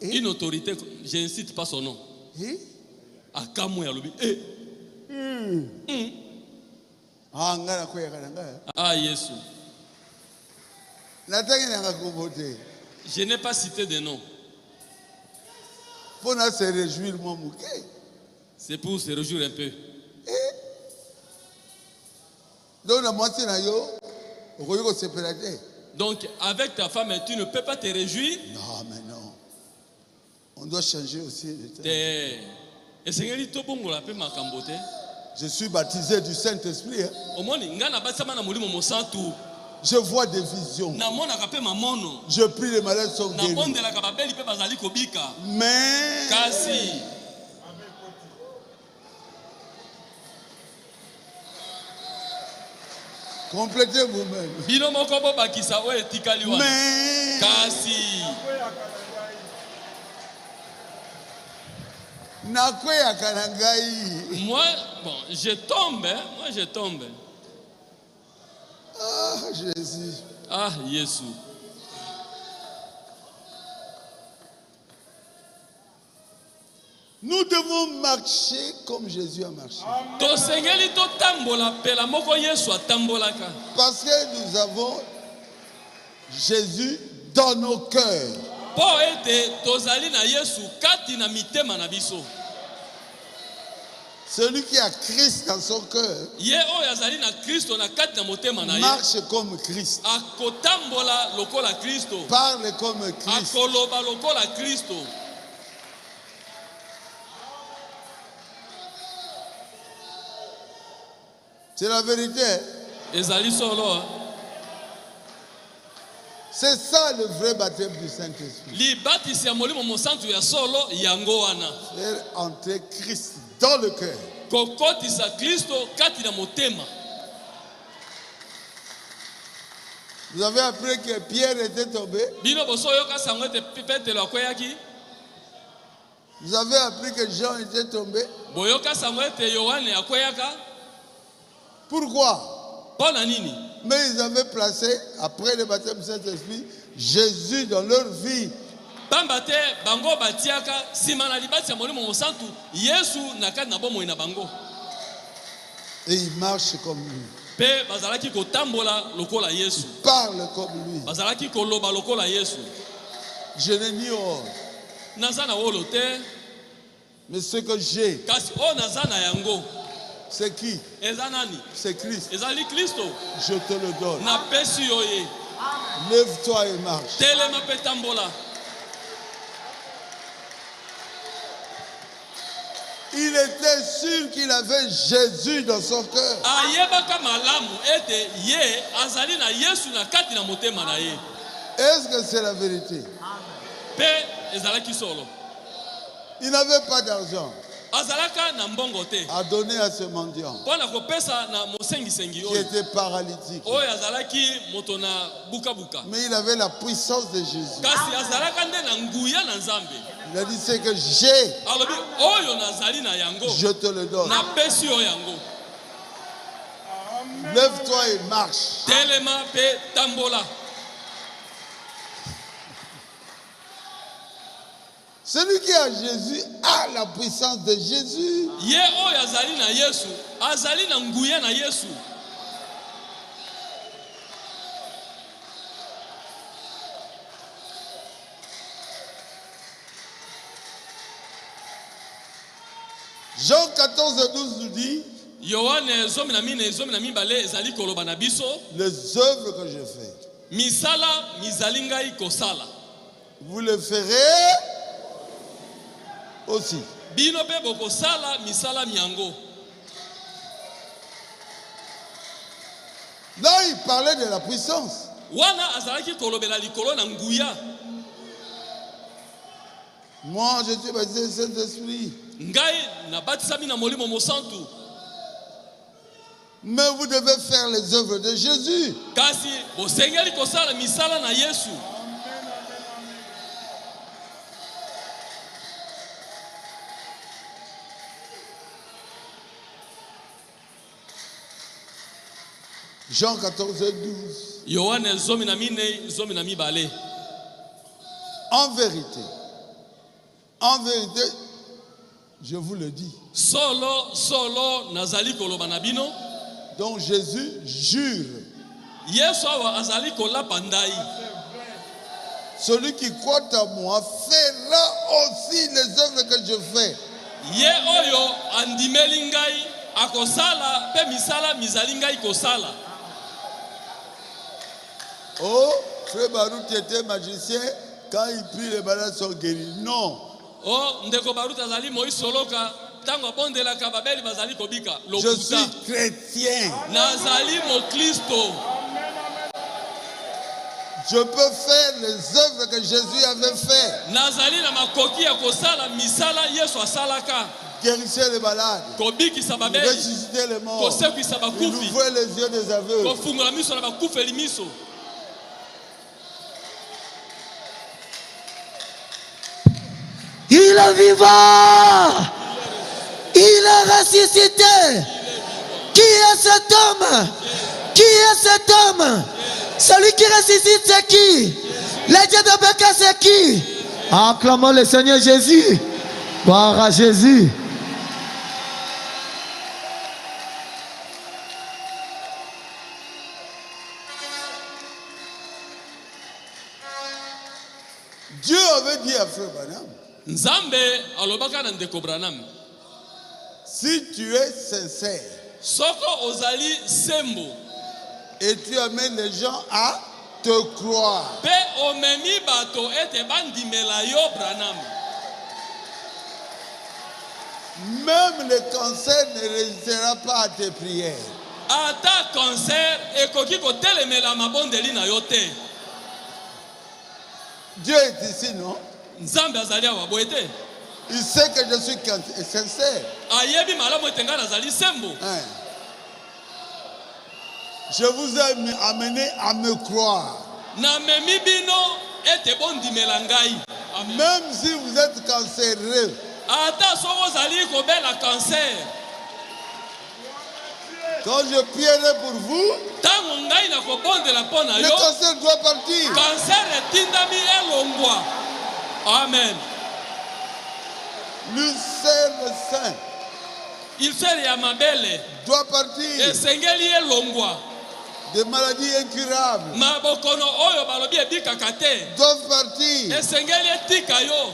Une autorité, je ne cite pas son nom. Akamwe alobi. Ah, Yesu. Je n'ai pas cité de nom. C'est pour se réjouir un peu. Donc, avec ta femme, tu ne peux pas te réjouir. Non, mais non. On doit changer aussi. Je suis baptisé du Saint-Esprit. Je vois des visions. Je prie, les malades sont guéris. Mais complétez vous-même. Mais moi, bon, je tombe. Ah, Jésus. Ah, Jésus. Nous devons marcher comme Jésus a marché. Parce que nous avons Jésus dans nos cœurs. Celui qui a Christ dans son cœur marche comme Christ. Parle comme Christ. C'est la vérité. C'est ça le vrai baptême du Saint-Esprit. Faire entrer Christ dans le cœur. Vous avez appris que Pierre était tombé. Vous avez appris que Jean était tombé. Pourquoi? Mais ils avaient placé, après le baptême du Saint-Esprit, Jésus dans leur vie. Et ils marchent comme lui. Ils parlent comme lui. Je n'ai ni or. Mais ce que j'ai, c'est qui? C'est Christ. Je te le donne. Lève-toi et marche. Il était sûr qu'il avait Jésus dans son cœur. Est-ce que c'est la vérité? Il n'avait pas d'argent à donner à ce mendiant qui était paralytique. Mais il avait la puissance de Jésus. Il a dit, c'est que j'ai, je te le donne. Lève-toi et marche. Celui qui a Jésus a la puissance de Jésus. Jean 14 et 12 nous dit, les œuvres que je fais, vous les ferez aussi. Là, il parlait de la puissance. Moi, je suis baptisé du Saint-Esprit. Mais vous devez faire les œuvres de Jésus. Jean 14 et 12. En vérité, je vous le dis. Solo nazali koloba na bino. Donc Jésus jure. Yesu awa azali kolapa ndai. Celui qui croit en moi fera aussi les œuvres que je fais. Ye oyo andimeli ngai akosala pe misala mizali ngai kosala. Oh, frère Baruch était magicien, quand il prie les malades sont guéris. Non. Oh, ndeko Baruch azali moi soloka tango abondelaka babeli bazali kobika. Je suis chrétien. Nazali mo Kristo. Je peux faire les œuvres que Jésus avait fait. Nazali na makoki ya kosala misala Yesu asalaka. Guérissez les malades. Kobikisa babeli. Ressusciter les morts. Kosekisa bakufi. Ouvrir les yeux des aveugles. Kofungola miso na bakufeli miso. Il est vivant. Il est ressuscité. Qui est cet homme? Qui est cet homme? Celui qui ressuscite, c'est qui? Le Dieu de Beka, c'est qui? Acclamons le Seigneur Jésus. Gloire à Jésus. Dieu avait dit à Frère Branham, Nzambe alobaka na ndeko Branham, si tu es sincère, soko ozali sembo, et tu amènes les gens à te croire, pe omemi bato ete bandimela yo Branham, même le cancer ne résistera pas à tes prières. ata cancer ekoki kotelemela mabondeli na yo te. Dieu est ici, non? Nzambe azali awa boye te. Il sait que je suis sincère. Ayebi malamu ete ngai nazali sembo. Je vous ai amené à me croire. Namemi bino ete bondimela ngai. Même si vous êtes cancéreux, ata soko ozali kobela cancer, quand je prierai pour vous, tango ngai na kobondela mpo na le yo, cancer doit partir. cancer etindami elongwa. Amen. L'ulcère le sein Ulcère ya mabele doit partir. esengeli elongwa. Des maladies incurables Mabokono oyo balobi ebikaka te doivent partir. esengeli etika yo.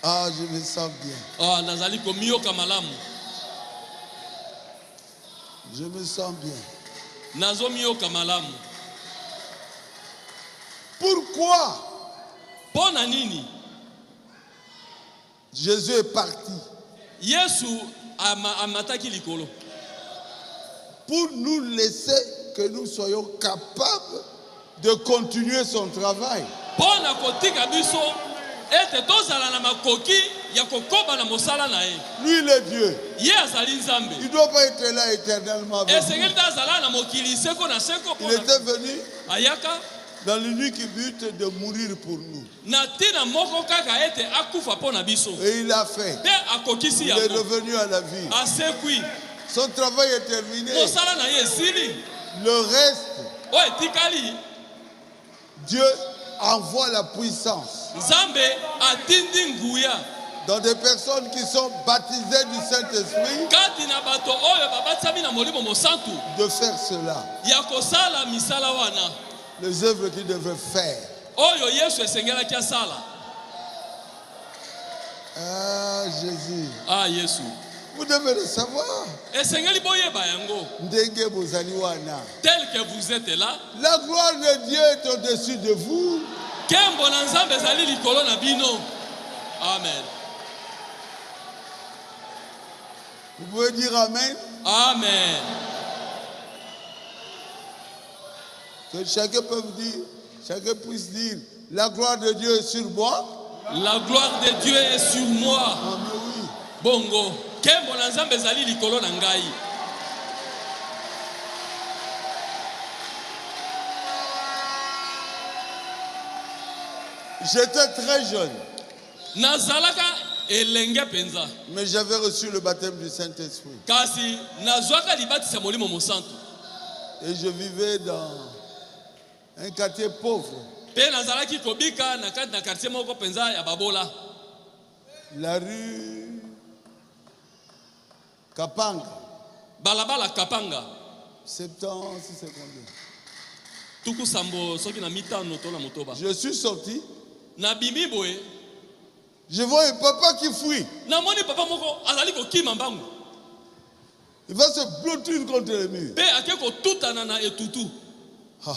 Ah, je me sens bien. Ah, nazali komiyoka malamu. Je me sens bien. Nazomiyoka malamu. Pourquoi Pona nini? Jésus est parti? Yesu amataki likolo. Pour nous laisser que nous soyons capables de continuer son travail. Pona kotika biso ete tozala na makoki ya kokoba na mosala na ye. Lui, il est Dieu. Ye azali Nzambe. Il ne doit pas être là éternellement avec nous. Esengeli tazala na mokili seko na seko Il était venu ayaka dans l'unique but de mourir pour nous. na tina moko kaka ete akufa pona biso. Et il l'a fait. Pe akokisi Il est yango. revenu à la vie. Asekwi. Son travail est terminé. Mosala na ye esili. Le reste, O etikali. Dieu envoie la puissance Nzambe atindi nguya. dans des personnes qui sont baptisées du Saint-Esprit Kati na bato oyo babatisami na molimo mosantu. de faire cela. Ya kosala misala wana. Les œuvres qu'il devait faire. Oyo Yesu esengelaki asala. Ah, Jésus. Ah, Yesu. Vous devez le savoir. Esengeli boyeba yango. Ndenge bozali wana. Tel que vous êtes là. La gloire de Dieu est au-dessus de vous. Kembo na Nzambe ezali likolo na bino. Amen. Vous pouvez dire Amen. Amen. Que chacun peut vous dire, chacun puisse dire, la gloire de Dieu est sur moi. La gloire de Dieu est sur moi. Ah, mais oui. Bongo. Kembo na Nzambe ezali likolo na ngai. J'étais très jeune, Nazalaka elenge penza. mais j'avais reçu le baptême du Saint-Esprit. Kasi nazwaka libatisa molimo mosantu. Et je vivais dans un quartier pauvre. Pe nazalaki kobika na kati na quartier moko penza ya babola. La rue Kapanga. Balabala Kapanga. 70, 52. Tuku sambo soki na mitano to na motoba. Je suis sorti. Na bimi boye. Je vois un papa qui fuit. Na moni papa moko azali ko kima mbangu. Il va se blottir contre le mur. Pe akeko tutana na etutu. Ah.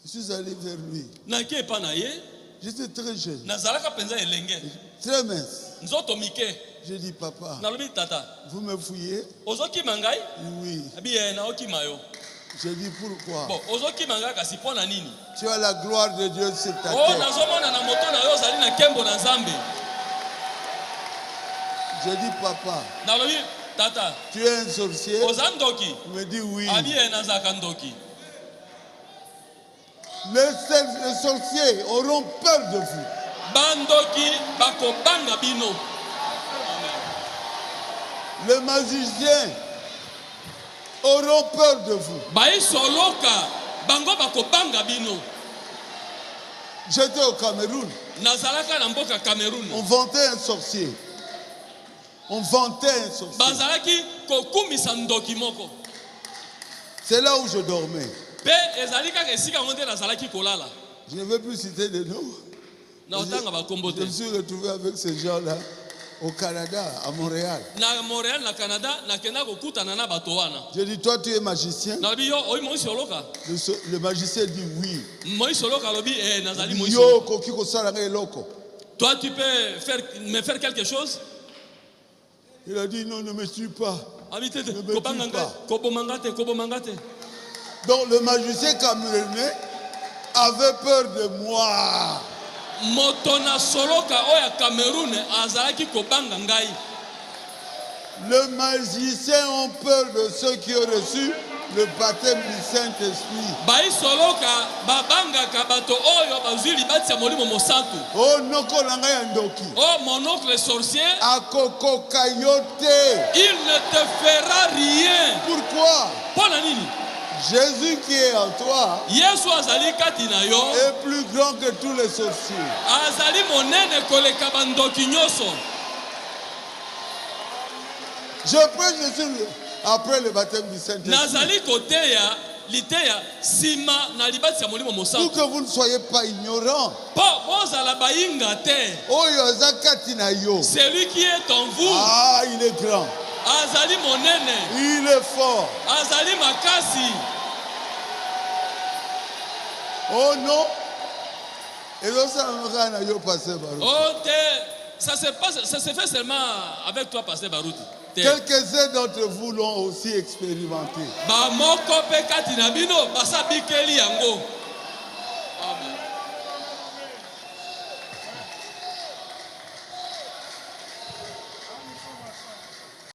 Je suis allé vers lui. Na ke pa na ye. J'étais très jeune. Nazalaka penza elenge. Très mince. Nzoto mike. J'ai dit, papa, Na lobi tata. vous me fouillez? Ozoki mangai? Oui. Abi na okima yo. J'ai dit, pourquoi? Bon, ozoki manga kasi pona nini? Tu as la gloire de Dieu sur ta Oh, tête. nazomona na moto na yo zali na kembo na Nzambe. J'ai dit, papa, Na lobi tata. tu es un sorcier? Ozandoki. Il me dit oui. Abi nazaka ndoki. Les sorciers auront peur de vous. Bandoki bako banga bino. Les magiciens auront peur de vous. Bai soloka bango bako banga bino. J'étais au Cameroun. Nazalaka na mboka Cameroun. On vantait un sorcier. On vantait un sorcier. Bazalaki kokumisa ndoki moko. C'est là où je dormais. Pe ezalika ke sika ngonde nazalaki kolala. Je ne veux plus citer de nom. Na otanga bakombo Je te. me suis retrouvé avec ces gens-là au Canada, à Montréal. Na Montréal na Canada na kenda kokutana na bato wana. Je dis, toi tu es magicien? Na bi yo oyi mo soloka. Le magicien dit oui. Moi soloka lobi nazali mo Yo soloka. koki kosala ngai eloko. Toi tu peux me faire quelque chose? Il a dit non, ne me tue pas. Habite te Ne me kobanga tue pas. kobomanga te. Donc le magicien camerounais avait peur de moi. Motona soloka oya Cameroun azalaki kobanga ngai. Les magiciens ont peur de ceux qui ont reçu le baptême du Saint-Esprit. Bai soloka babanga kabato oyo bazwi libati ya molimo mosantu. Oh noko na ngai ya ndoki. Oh mon oncle sorcier, Akokoka yo te. il ne te fera rien. Pourquoi? Pona nini? Jésus qui est en toi Yesu azali kati na yo. est plus grand que tous les sorciers. Azali monene koleka bandoki nyoso. Je prêche sur après le baptême du Saint-Esprit. Nazali koteya liteya sima na libati ya molimo Pour mosantu. que vous ne soyez pas ignorants. Po bozala bayinga te. Oyo aza kati na yo. Celui qui est en vous, Ah, il est grand. azali monene, Il est fort. azali makasi. Oh non. Et donc ça va na yo passer Baruch. Oh te, ça se fait seulement avec toi, pasteur Baruti. Te. Quelques-uns d'entre vous l'ont aussi expérimenté. Ba moko pe kati na bino basa bikeli yango.